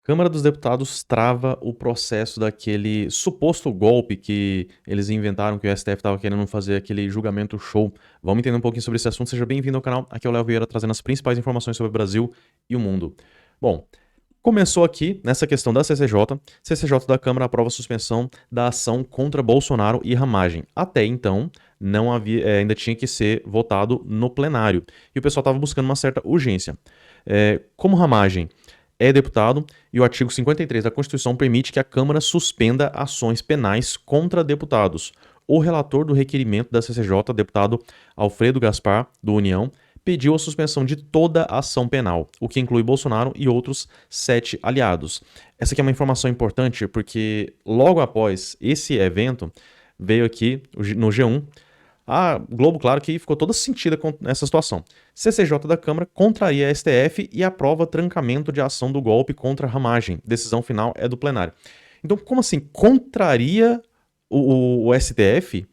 Câmara dos Deputados trava o processo daquele suposto golpe que eles inventaram, que o STF estava querendo fazer aquele julgamento show. Vamos entender um pouquinho sobre esse assunto. Seja bem-vindo ao canal. Aqui é o Léo Vieira trazendo as principais informações sobre o Brasil e o mundo. Bom, começou aqui nessa questão da CCJ. CCJ da Câmara aprova a suspensão da ação contra Bolsonaro e Ramagem. Até então, não havia, ainda tinha que ser votado no plenário. E o pessoal estava buscando uma certa urgência. Como Ramagem é deputado e o artigo 53 da Constituição permite que a Câmara suspenda ações penais contra deputados. O relator do requerimento da CCJ, deputado Alfredo Gaspar, do União, pediu a suspensão de toda a ação penal, o que inclui Bolsonaro e outros 7 aliados. Essa aqui é uma informação importante porque logo após esse evento, veio aqui no G1, a Globo, claro, que ficou toda sentida com essa situação. CCJ da Câmara contraria a STF e aprova trancamento de ação do golpe contra a Ramagem. Decisão final é do plenário. Então, como assim? Contraria o STF?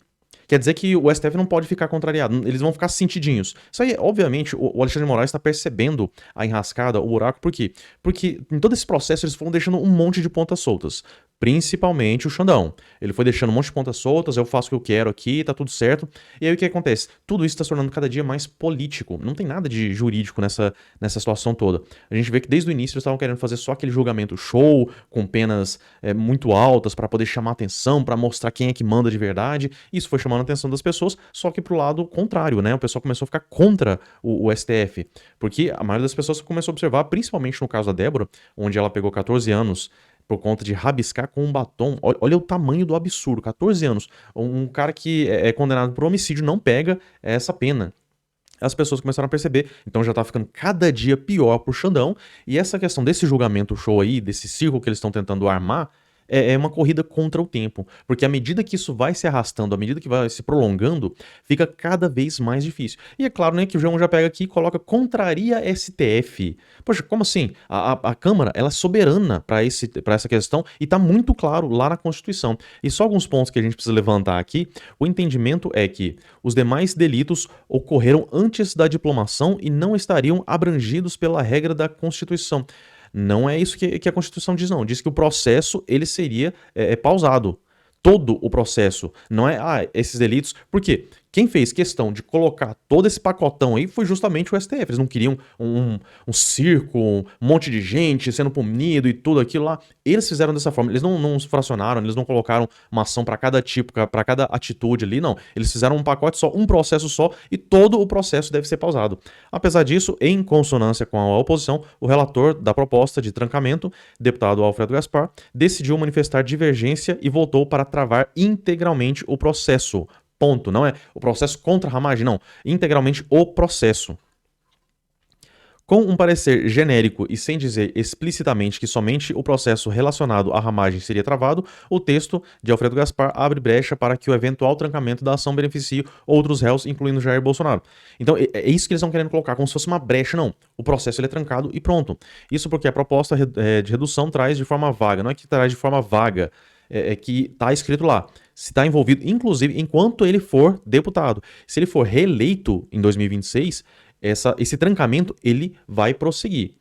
Quer dizer que o STF não pode ficar contrariado, eles vão ficar sentidinhos. Isso aí, obviamente, o Alexandre de Moraes está percebendo a enrascada, o buraco, por quê? Porque em todo esse processo eles foram deixando um monte de pontas soltas. Principalmente o Xandão. Ele foi deixando um monte de pontas soltas, eu faço o que eu quero aqui, tá tudo certo. E aí o que acontece? Tudo isso está se tornando cada dia mais político. Não tem nada de jurídico nessa situação toda. A gente vê que desde o início eles estavam querendo fazer só aquele julgamento show, com penas muito altas, para poder chamar atenção, para mostrar quem é que manda de verdade. Isso foi chamando a atenção das pessoas, só que pro lado contrário, né? O pessoal começou a ficar contra o STF. Porque a maioria das pessoas começou a observar, principalmente no caso da Débora, onde ela pegou 14 anos por conta de rabiscar com um batom. Olha o tamanho do absurdo, 14 anos. Um cara que é condenado por homicídio não pega essa pena. As pessoas começaram a perceber, então já tá ficando cada dia pior pro Xandão, e essa questão desse julgamento show aí, desse circo que eles estão tentando armar, é uma corrida contra o tempo, porque à medida que isso vai se arrastando, à medida que vai se prolongando, fica cada vez mais difícil. E é claro, né, que o João já pega aqui e coloca contraria STF. Poxa, como assim? A Câmara, ela é soberana para essa questão e tá muito claro lá na Constituição. E só alguns pontos que a gente precisa levantar aqui, o entendimento é que os demais delitos ocorreram antes da diplomação e não estariam abrangidos pela regra da Constituição. Não é isso que a Constituição diz, não. Diz que o processo ele seria pausado. Todo o processo. Não é, esses delitos. Por quê? Quem fez questão de colocar todo esse pacotão aí foi justamente o STF. Eles não queriam um circo, um monte de gente sendo punido e tudo aquilo lá. Eles fizeram dessa forma. Eles não fracionaram, eles não colocaram uma ação para cada tipo, para cada atitude ali, não. Eles fizeram um pacote só, um processo só, e todo o processo deve ser pausado. Apesar disso, em consonância com a oposição, o relator da proposta de trancamento, deputado Alfredo Gaspar, decidiu manifestar divergência e voltou para travar integralmente o processo. Ponto. Não é o processo contra a Ramagem, não. Integralmente o processo. Com um parecer genérico e sem dizer explicitamente que somente o processo relacionado à ramagem seria travado, o texto de Alfredo Gaspar abre brecha para que o eventual trancamento da ação beneficie outros réus, incluindo Jair Bolsonaro. Então é isso que eles estão querendo colocar, como se fosse uma brecha, não. O processo ele é trancado e pronto. Isso porque a proposta de redução traz de forma vaga, não é que traz de forma vaga, é que está escrito lá. Se está envolvido, inclusive, enquanto ele for deputado. Se ele for reeleito em 2026, esse trancamento ele vai prosseguir.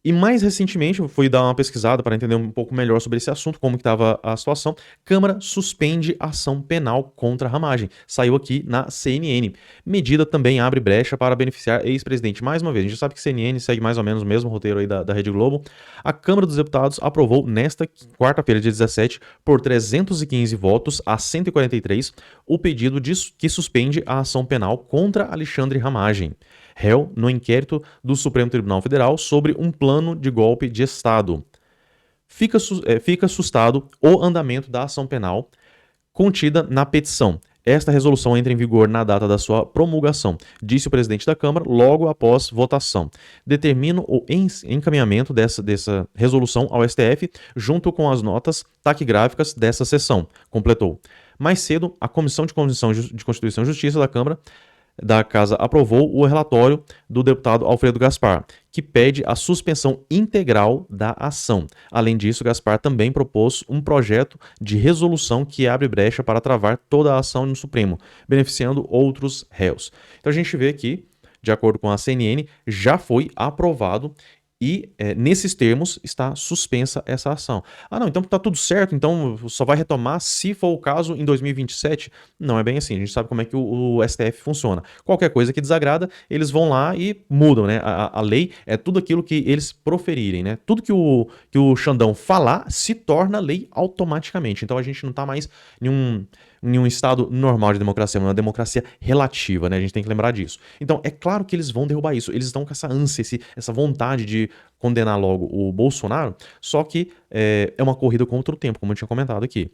E mais recentemente, eu fui dar uma pesquisada para entender um pouco melhor sobre esse assunto, como que estava a situação. Câmara suspende ação penal contra a Ramagem. Saiu aqui na CNN. Medida também abre brecha para beneficiar ex-presidente. Mais uma vez, a gente sabe que CNN segue mais ou menos o mesmo roteiro aí da Rede Globo. A Câmara dos Deputados aprovou nesta quarta-feira, dia 17, por 315 votos a 143, o pedido que suspende a ação penal contra Alexandre Ramagem, réu no inquérito do Supremo Tribunal Federal sobre um plano de golpe de Estado. Fica assustado o andamento da ação penal contida na petição. Esta resolução entra em vigor na data da sua promulgação, disse o presidente da Câmara logo após votação. Determino o encaminhamento dessa resolução ao STF junto com as notas taquigráficas dessa sessão, completou. Mais cedo, a Comissão de Constituição e Justiça da Câmara da Casa aprovou o relatório do deputado Alfredo Gaspar, que pede a suspensão integral da ação. Além disso, Gaspar também propôs um projeto de resolução que abre brecha para travar toda a ação no Supremo, beneficiando outros réus. Então a gente vê que, de acordo com a CNN, já foi aprovado E nesses termos está suspensa essa ação. Ah, não, então tá tudo certo, então só vai retomar se for o caso em 2027. Não é bem assim, a gente sabe como é que o STF funciona. Qualquer coisa que desagrada, eles vão lá e mudam, né? A lei é tudo aquilo que eles proferirem, né? Tudo que o Xandão falar se torna lei automaticamente. Então a gente não tá mais em um estado normal de democracia, uma democracia relativa, né? A gente tem que lembrar disso. Então, é claro que eles vão derrubar isso. Eles estão com essa ânsia, essa vontade de condenar logo o Bolsonaro, só que é uma corrida contra o tempo, como eu tinha comentado aqui.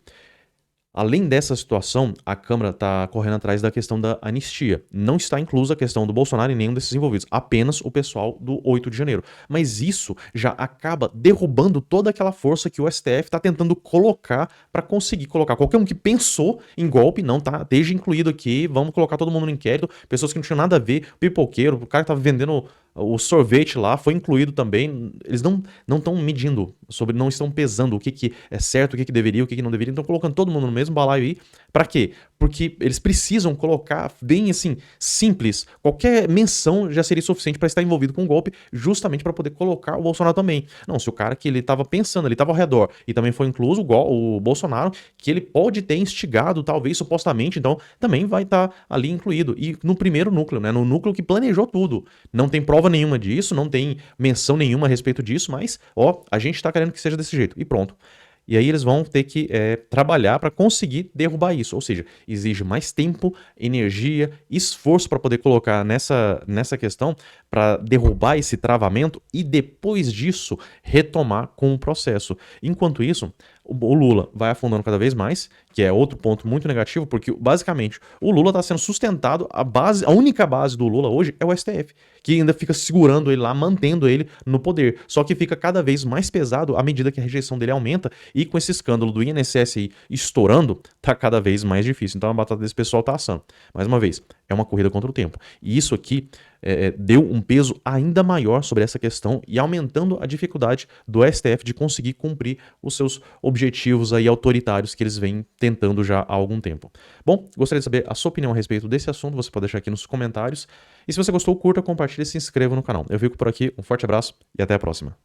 Além dessa situação, a Câmara está correndo atrás da questão da anistia. Não está inclusa a questão do Bolsonaro e nenhum desses envolvidos, apenas o pessoal do 8 de janeiro. Mas isso já acaba derrubando toda aquela força que o STF está tentando colocar para conseguir colocar qualquer um que pensou em golpe, não tá, esteja incluído aqui, vamos colocar todo mundo no inquérito, pessoas que não tinham nada a ver, pipoqueiro, o cara que estava vendendo o sorvete lá foi incluído também. Eles não estão medindo sobre, não estão pesando o que é certo, o que deveria, o que não deveria. Estão colocando todo mundo no mesmo balaio aí. Pra quê? Porque eles precisam colocar bem assim, simples. Qualquer menção já seria suficiente para estar envolvido com um golpe, justamente para poder colocar o Bolsonaro também. Não, se o cara que ele estava pensando, ele estava ao redor e também foi incluso o Bolsonaro, que ele pode ter instigado, talvez supostamente, então também vai estar ali incluído. E no primeiro núcleo, né? No núcleo que planejou tudo. Não tem prova nenhuma disso, não tem menção nenhuma a respeito disso, mas, ó, a gente tá querendo que seja desse jeito. E pronto. E aí eles vão ter que trabalhar para conseguir derrubar isso. Ou seja, exige mais tempo, energia, esforço para poder colocar nessa questão, para derrubar esse travamento e depois disso retomar com o processo. Enquanto isso, o Lula vai afundando cada vez mais, que é outro ponto muito negativo, porque basicamente o Lula está sendo sustentado, a única base do Lula hoje é o STF, que ainda fica segurando ele lá, mantendo ele no poder. Só que fica cada vez mais pesado à medida que a rejeição dele aumenta, e com esse escândalo do INSS aí estourando, tá cada vez mais difícil. Então a batata desse pessoal tá assando. Mais uma vez, é uma corrida contra o tempo. E isso aqui deu um peso ainda maior sobre essa questão e aumentando a dificuldade do STF de conseguir cumprir os seus objetivos aí autoritários que eles vêm tentando já há algum tempo. Bom, gostaria de saber a sua opinião a respeito desse assunto, você pode deixar aqui nos comentários. E se você gostou, curta, compartilhe e se inscreva no canal. Eu fico por aqui, um forte abraço e até a próxima.